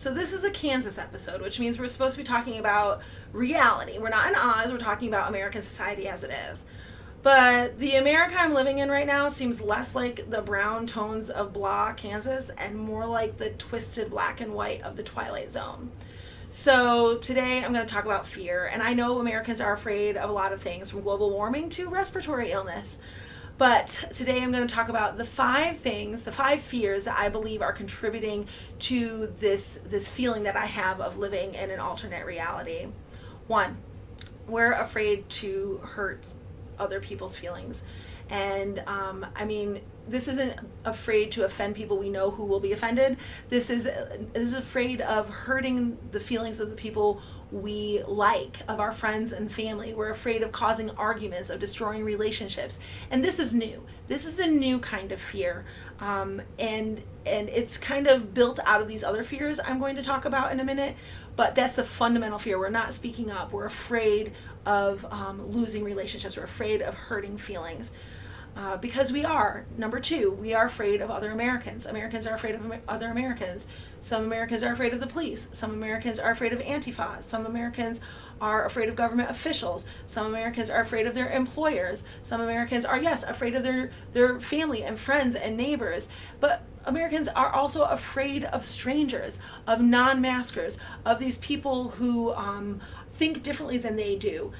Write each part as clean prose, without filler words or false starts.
So this is a Kansas episode, which means we're supposed to be talking about reality. We're not in Oz, we're talking about American society as it is. But the America I'm living in right now seems less like the brown tones of blah Kansas and more like the twisted black and white of the Twilight Zone. So today I'm going to talk about fear. And I know Americans are afraid of a lot of things, from global warming to respiratory illness. But today I'm going to talk about the five fears that I believe are contributing to this feeling that I have of living in an alternate reality. One, we're afraid to hurt other people's feelings. And this isn't afraid to offend people we know who will be offended. This is afraid of hurting the feelings of the people we like, of our friends and family. We're afraid of causing arguments, of destroying relationships. And this is new. This is a new kind of fear. And it's kind of built out of these other fears I'm going to talk about in a minute. But that's the fundamental fear. We're not speaking up. We're afraid of losing relationships. We're afraid of hurting feelings. Because we are. Number two, we are afraid of other Americans. Americans are afraid of other Americans. Some Americans are afraid of the police. Some Americans are afraid of Antifa. Some Americans are afraid of government officials. Some Americans are afraid of their employers. Some Americans are, yes, afraid of their family and friends and neighbors. But Americans are also afraid of strangers, of non-maskers, of these people who think differently than they do.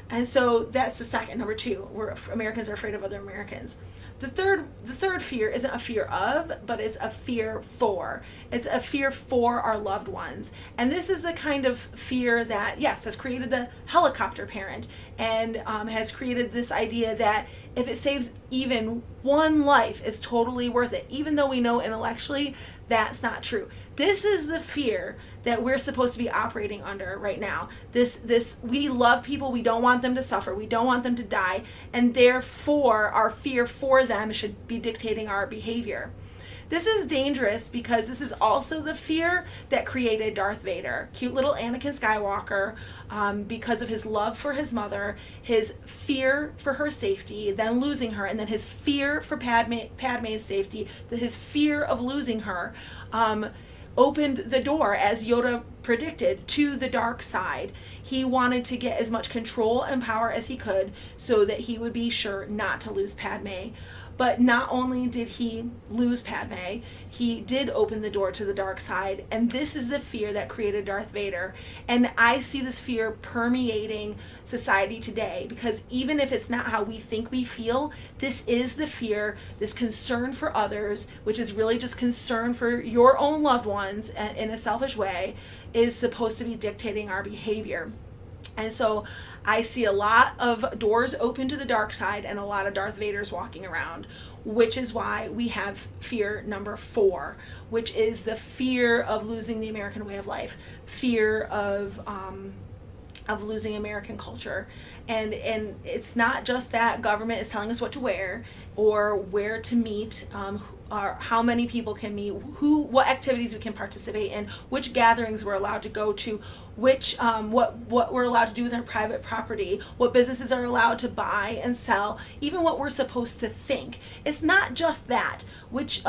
And so that's the second. Number two, Americans are afraid of other Americans. The third fear isn't a fear of, but it's a fear for. It's a fear for our loved ones. And this is the kind of fear that, yes, has created the helicopter parent and has created this idea that if it saves even one life, it's totally worth it, even though we know intellectually that's not true. This is the fear that we're supposed to be operating under right now. This we love people, we don't want them to suffer, we don't want them to die, and therefore our fear for them should be dictating our behavior. This is dangerous because this is also the fear that created Darth Vader, cute little Anakin Skywalker, because of his love for his mother, his fear for her safety, then losing her, and then his fear for Padme's safety, his fear of losing her, opened the door, as Yoda predicted, to the dark side. He wanted to get as much control and power as he could so that he would be sure not to lose Padme. But not only did he lose Padme, he did open the door to the dark side. And this is the fear that created Darth Vader. And I see this fear permeating society today, because even if it's not how we think we feel, this is the fear, this concern for others, which is really just concern for your own loved ones in a selfish way, is supposed to be dictating our behavior. And so I see a lot of doors open to the dark side and a lot of Darth Vaders walking around, which is why we have fear number 4, which is the fear of losing the American way of life, fear of losing American culture. And it's not just that government is telling us what to wear or where to meet, or how many people can meet, what activities we can participate in, which gatherings we're allowed to go to, which what we're allowed to do with our private property, what businesses are allowed to buy and sell, even what we're supposed to think. It's not just that, which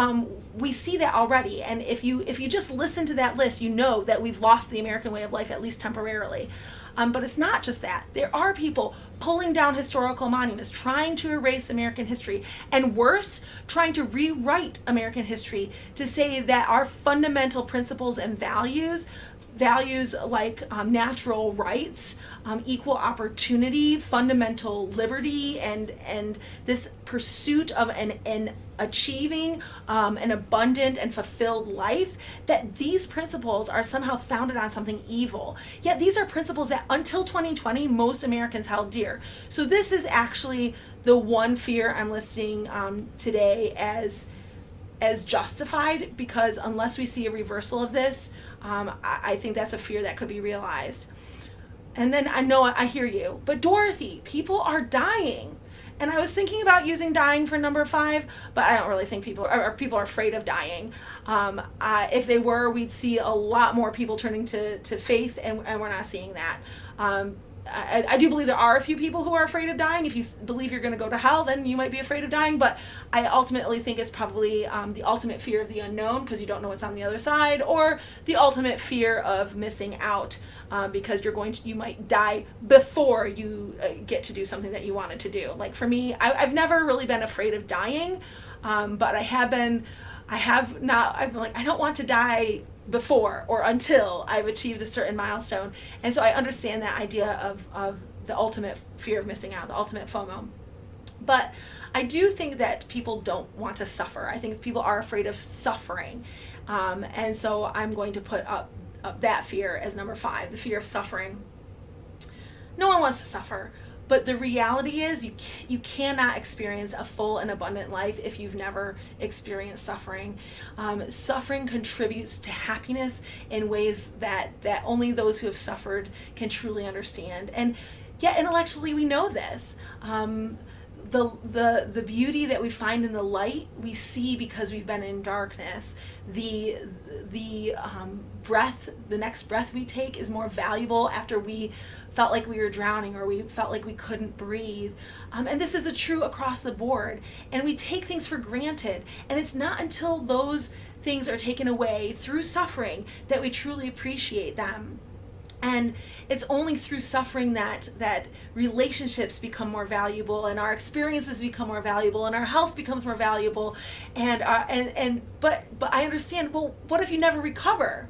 we see that already. And if you just listen to that list, you know that we've lost the American way of life, at least temporarily. But it's not just that. There are people pulling down historical monuments, trying to erase American history, and worse, trying to rewrite American history to say that our fundamental principles and values like natural rights, equal opportunity, fundamental liberty, and this pursuit of an achieving an abundant and fulfilled life, that these principles are somehow founded on something evil. Yet these are principles that until 2020 most Americans held dear. So this is actually the one fear I'm listing today as justified, because unless we see a reversal of this, I think that's a fear that could be realized. And then I know I hear you, but Dorothy, people are dying. And I was thinking about using dying for number 5, but I don't really think people are afraid of dying. If they were, we'd see a lot more people turning to faith, and we're not seeing that. I do believe there are a few people who are afraid of dying. If you believe you're going to go to hell, then you might be afraid of dying. But I ultimately think it's probably the ultimate fear of the unknown, because you don't know what's on the other side, or the ultimate fear of missing out, because you might die before you get to do something that you wanted to do. Like for me, I've never really been afraid of dying, but I'm like, I don't want to die before or until I've achieved a certain milestone. And so I understand that idea of the ultimate fear of missing out, the ultimate FOMO. But I do think that people don't want to suffer. I think people are afraid of suffering. And so I'm going to put up that fear as number 5, the fear of suffering. No one wants to suffer. But the reality is you cannot experience a full and abundant life if you've never experienced suffering. Suffering contributes to happiness in ways that only those who have suffered can truly understand. And yet intellectually we know this. The beauty that we find in the light we see because we've been in darkness. The next breath we take is more valuable after we felt like we were drowning or we felt like we couldn't breathe. And this is true across the board. And we take things for granted. And it's not until those things are taken away through suffering that we truly appreciate them. And it's only through suffering that relationships become more valuable, and our experiences become more valuable, and our health becomes more valuable. But I understand, well, what if you never recover?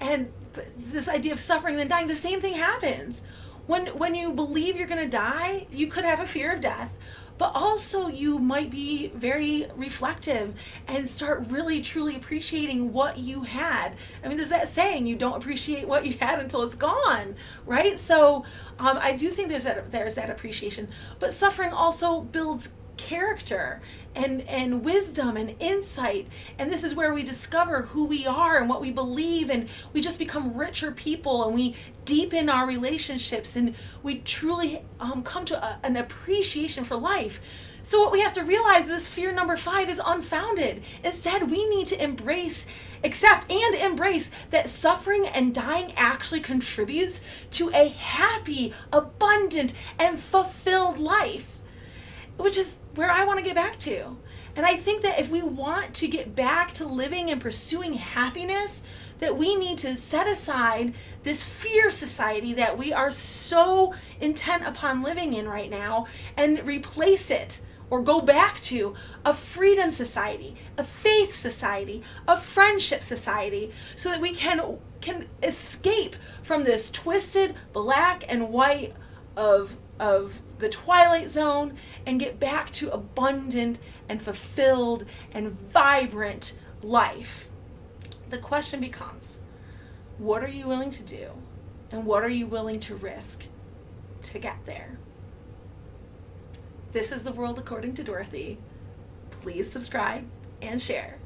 And this idea of suffering and then dying, the same thing happens. When you believe you're going to die, you could have a fear of death, but also you might be very reflective and start really truly appreciating what you had. I mean, there's that saying, you don't appreciate what you had until it's gone, right? So I do think there's that appreciation, but suffering also builds character and wisdom and insight, and this is where we discover who we are and what we believe, and we just become richer people, and we deepen our relationships, and we truly come to an appreciation for life. So what we have to realize is fear number 5 is unfounded. Instead, we need to accept and embrace that suffering and dying actually contributes to a happy, abundant, and fulfilled life, which is where I want to get back to. And I think that if we want to get back to living and pursuing happiness, that we need to set aside this fear society that we are so intent upon living in right now and replace it, or go back to, a freedom society, a faith society, a friendship society, so that we can escape from this twisted black and white of the Twilight Zone and get back to abundant and fulfilled and vibrant life. The question becomes, what are you willing to do, and what are you willing to risk to get there? This is The World According to Dorothy. Please subscribe and share.